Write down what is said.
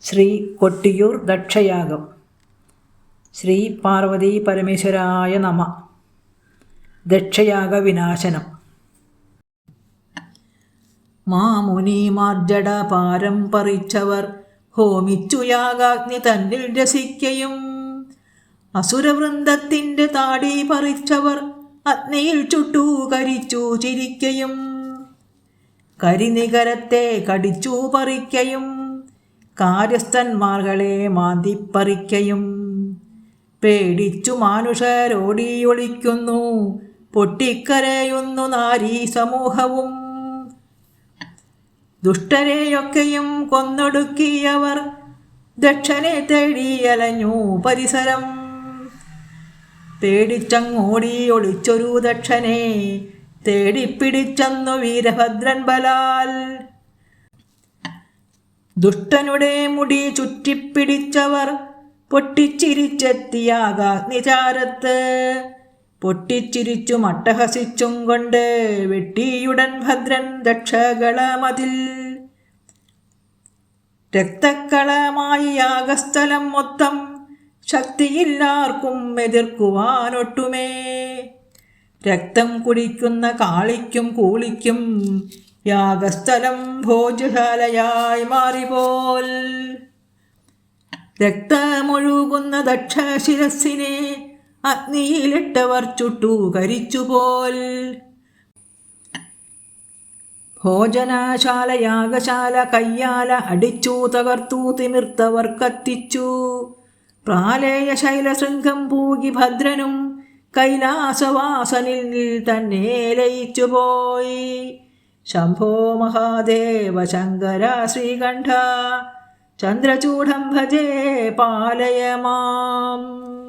ശ്രീ കൊട്ടിയൂർ ദക്ഷയാഗം. ശ്രീ പാർവതീ പരമേശ്വരായ നമ. ദക്ഷയാഗ വിനാശനം. മാമുനിമാർജട പാരം പറിച്ചവർ ഹോമിച്ചു യാഗാഗ്നി തന്നിൽ രസിക്കയും, അസുരവൃന്ദത്തിൻ്റെ താടി പറിച്ചവർ അഗ്നിയിൽ ചുട്ടു കരിച്ചു ചിരിക്കയും, കരിനികരത്തെ കടിച്ചു പറിക്കയും, കാര്യസ്ഥന്മാർകളെ മാന്തിപ്പറിക്കയും, പേടിച്ചു മാനുഷരോടിയൊളിക്കുന്നു, പൊട്ടിക്കരയുന്നു നാരീ സമൂഹവും. ദുഷ്ടരെയൊക്കെയും കൊന്നൊടുക്കിയവർ ദക്ഷനെ തേടി അലഞ്ഞു പരിസരം. പേടിച്ചങ്ങോടി ഒളിച്ചൊരു ദക്ഷനെ തേടിപ്പിടിച്ചെന്നു വീരഭദ്രൻ ബലാൽ. ദുഷ്ടനുടെ മുടി ചുറ്റിപ്പിടിച്ചവർ പൊട്ടിച്ചിരിച്ചെത്തിയാകാഗ്നിചാരത്ത്. പൊട്ടിച്ചിരിച്ചു മട്ടഹസിച്ചും കൊണ്ട് വെട്ടിയുടൻ ഭദ്രൻ ദക്ഷകളമതിൽ. രക്തക്കളമായി യാഗസ്ഥലം മൊത്തം, ശക്തിയില്ലാർക്കും എതിർക്കുവാനൊട്ടുമേ. രക്തം കുടിക്കുന്ന കാളിക്കും കൂളിക്കും യാഗസ്ഥലം ഭോജ്യശാലയായി മാറിപോൽ. രക്തമൊഴുകുന്ന ദക്ഷശിരസ്സിനെ അഗ്നിയിലിട്ടവർ ചുട്ടു കരിച്ചുപോൽ. ഭോജനശാല യാഗശാല കയ്യാല അടിച്ചു തകർത്തു തിമിർത്തവർ കത്തിച്ചു. പ്രാലേയ ശൈലശൃംഖം പൂകി ഭദ്രനും കൈലാസവാസനിൽ തന്നെ ലയിച്ചുപോയി. ശംഭോ മഹാദേവ ശങ്കര ശ്രീകണ്ഠ, ചന്ദ്രചൂഢം ഭജേ പാലയ മാം.